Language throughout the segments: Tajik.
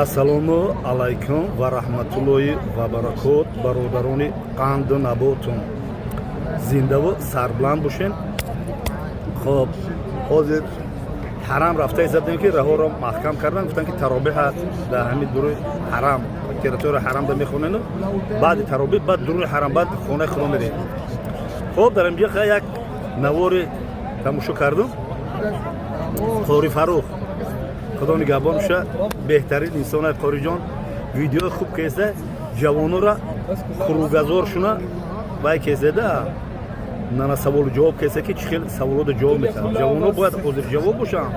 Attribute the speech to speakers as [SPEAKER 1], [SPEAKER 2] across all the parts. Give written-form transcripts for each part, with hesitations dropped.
[SPEAKER 1] ассалому алайкум ва раҳматуллоҳи ва баракот. бародарони қанду наботум, зиндаву сарбланд бошен. хоб ҳозир ҳарам рафта изадем ки раҳоро маҳкам кардан, гуфтан ки таробеҳ аст дар ҳамин дуруи ҳарам, территорияи ҳарам да мехонену, баъди таробеҳ баъд дуруи ҳарам, баъд хонаи худо мерем. хоб дар инҷа як навори тамошо кардум. Қори Фарух худо нигаҳбон ша беҳтарин инсоне. Қориҷон видеои хуб кеса ҷавонора хурӯгазор шуна вай кезеда нана саволу ҷавоб кеса ки чӣ хел саволода ҷавоб метавад. ҷавоно бояд ҳозир ҷавоб бошанд,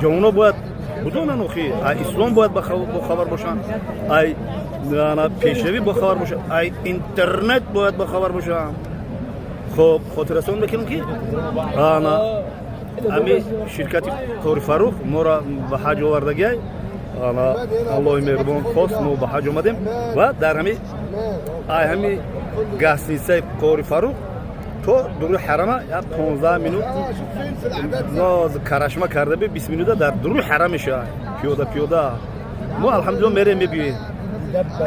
[SPEAKER 1] ҷавоно бояд будонанд охи ай ислом бояд бохабар бошанд, ай пешравӣ бохабар бошанд, ай интернет бояд бохабар бошанд. хоб хотиррасон мекунем ки ами ширкати Қори Фарух моро ба ҳаҷ овардагиай, аллоҳи меҳрубон хост мо ба ҳаҷ омадем ва дар ҳами гостинисаи Қори Фарух то дуруи ҳарама як 15 минут карашма карда би 20 минута дар дуруи ҳарам мешавад пиёда. мо алҳамдулилла мерем мебиёем.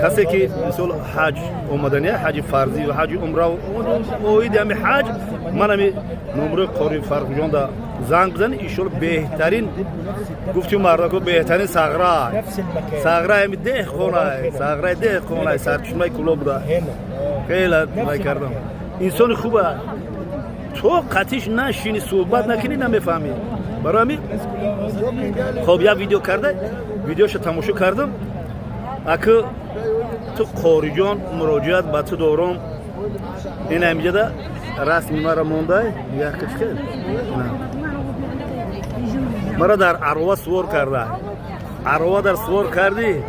[SPEAKER 1] касе ки мисол ҳаҷ омадани ҳаҷи фарзӣ ва ҳаҷи умра оиди ҳами ҳаҷ ман ҳами номраи Қори Фарухҷон да занг бизани иншоалло беҳтарин гуфтию мардако беҳтарин сағра ҳами деҳқонаи деҳқонаи сарчишмаи куло буда хеле май кардам. инсони хуба то қатиш нашини суҳбат накунӣ намефаҳмӣ. барои ҳамин хоб як видео карда видеоша тамошо кардам. аку ту Қориҷон муроҷиат ба ту дорум ин ҳамиҷада расми мара мондай як хел мара дар арова сувор карда. арова дар сувор кардӣ,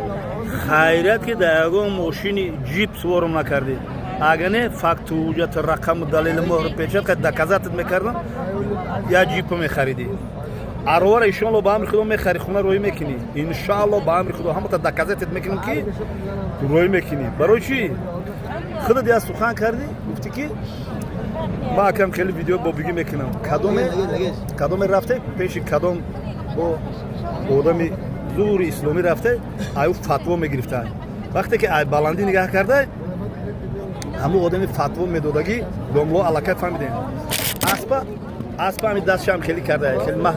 [SPEAKER 1] хайрат ки дар ягон мошини ҷип суворам накардӣ. агар не фактуҷат рақаму далели моҳр печат ка доказатат мекардам, я ҷипо мехаридӣ. арвара иншоалло ба амри худо мехари, хона роҳӣ мекунӣ. иншоалло ба амри худо ҳамата доказатат мекунам ки роҳӣ мекунӣ. барои чӣ худат я сухан кардӣ, гуфтӣ ки ма акам хеле видео бобигӣ мекунам. кадоме рафта пеши кадом бо одами зури исломӣ рафта аю фатво мегирифта. вақте ки ай баландӣ нигаҳ карда ҳамун одами фатво медодагӣ домло аллакай фаҳмидем. аспа ҳами дастшам хеле карда, хеле маҳ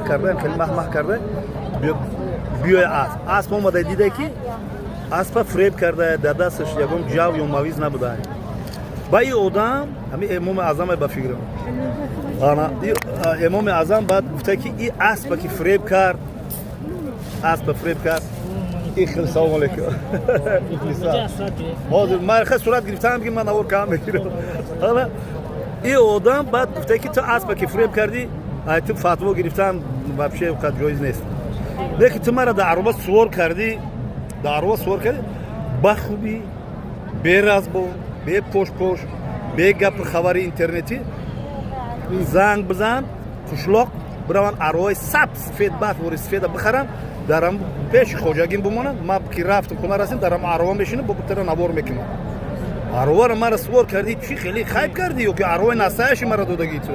[SPEAKER 1] карда, хеле маҳ карда биёй асп омада дида ки аспа фреб карда, дар дасташ ягон ҷав ё мавиз набуда. ба ин одам ҳами имоми аъзамай ба фикрам имоми аъзам баъд гуфта ки ин аспа ки фреб кард ин хеле салом алейкум ҳозир ман хеле сурат гирифтам ки ман навор кам мегирам. ин одам баъд гуфта ки ту аспа ки фреб кардӣ, ту фатво гирифтам вообще қад ҷоиз нест. лекин ту мара дар арова сувор кардӣ, ба хубӣ, беразбон, бепош, бегапи хабари интернетӣ занг бизан қишлоқ бираванд ароваи сфед баъд сфеда бихарам, дарам пеши хоҷагим бимонам. ман ки рафтам хона расидам, дарам арова мешинам, бо бутара навор мекунам. аровара мара сувор кардӣ, чӣ хеле хайб кардӣ ё ки ароваи насаяши мара додагӣ ту?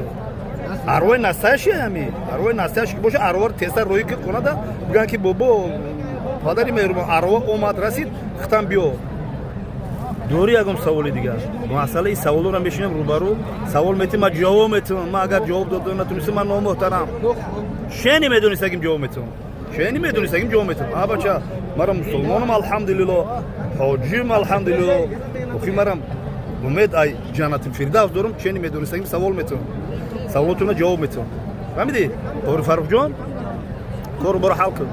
[SPEAKER 1] ароваи насаяши ҳами ароваи насаяши ки боша ароваро тезтар роҳӣ кунада, бигӯянд ки бобо падари меҳрубон арова омад расид, хитам биё. дори ягон саволи дигар. масъалаи саволоро мешинам рӯбарӯ, савол метӣ, ман ҷавоб метавонам. ман агар ҷавоб дода натунистам, ман номуҳтарам. шени медонистагим ҷавоб метавонам. абача мара мусулмонам алҳамдулилло, ҳоҷим алҳамдулилло, охи марам умед ай ҷаннати фирдавс дорам. чени медонистагим савол метавонам, саволотуна ҷавоб метавонам. фаҳмидӣ? Қори Фарухҷон кору боро ҳал кун.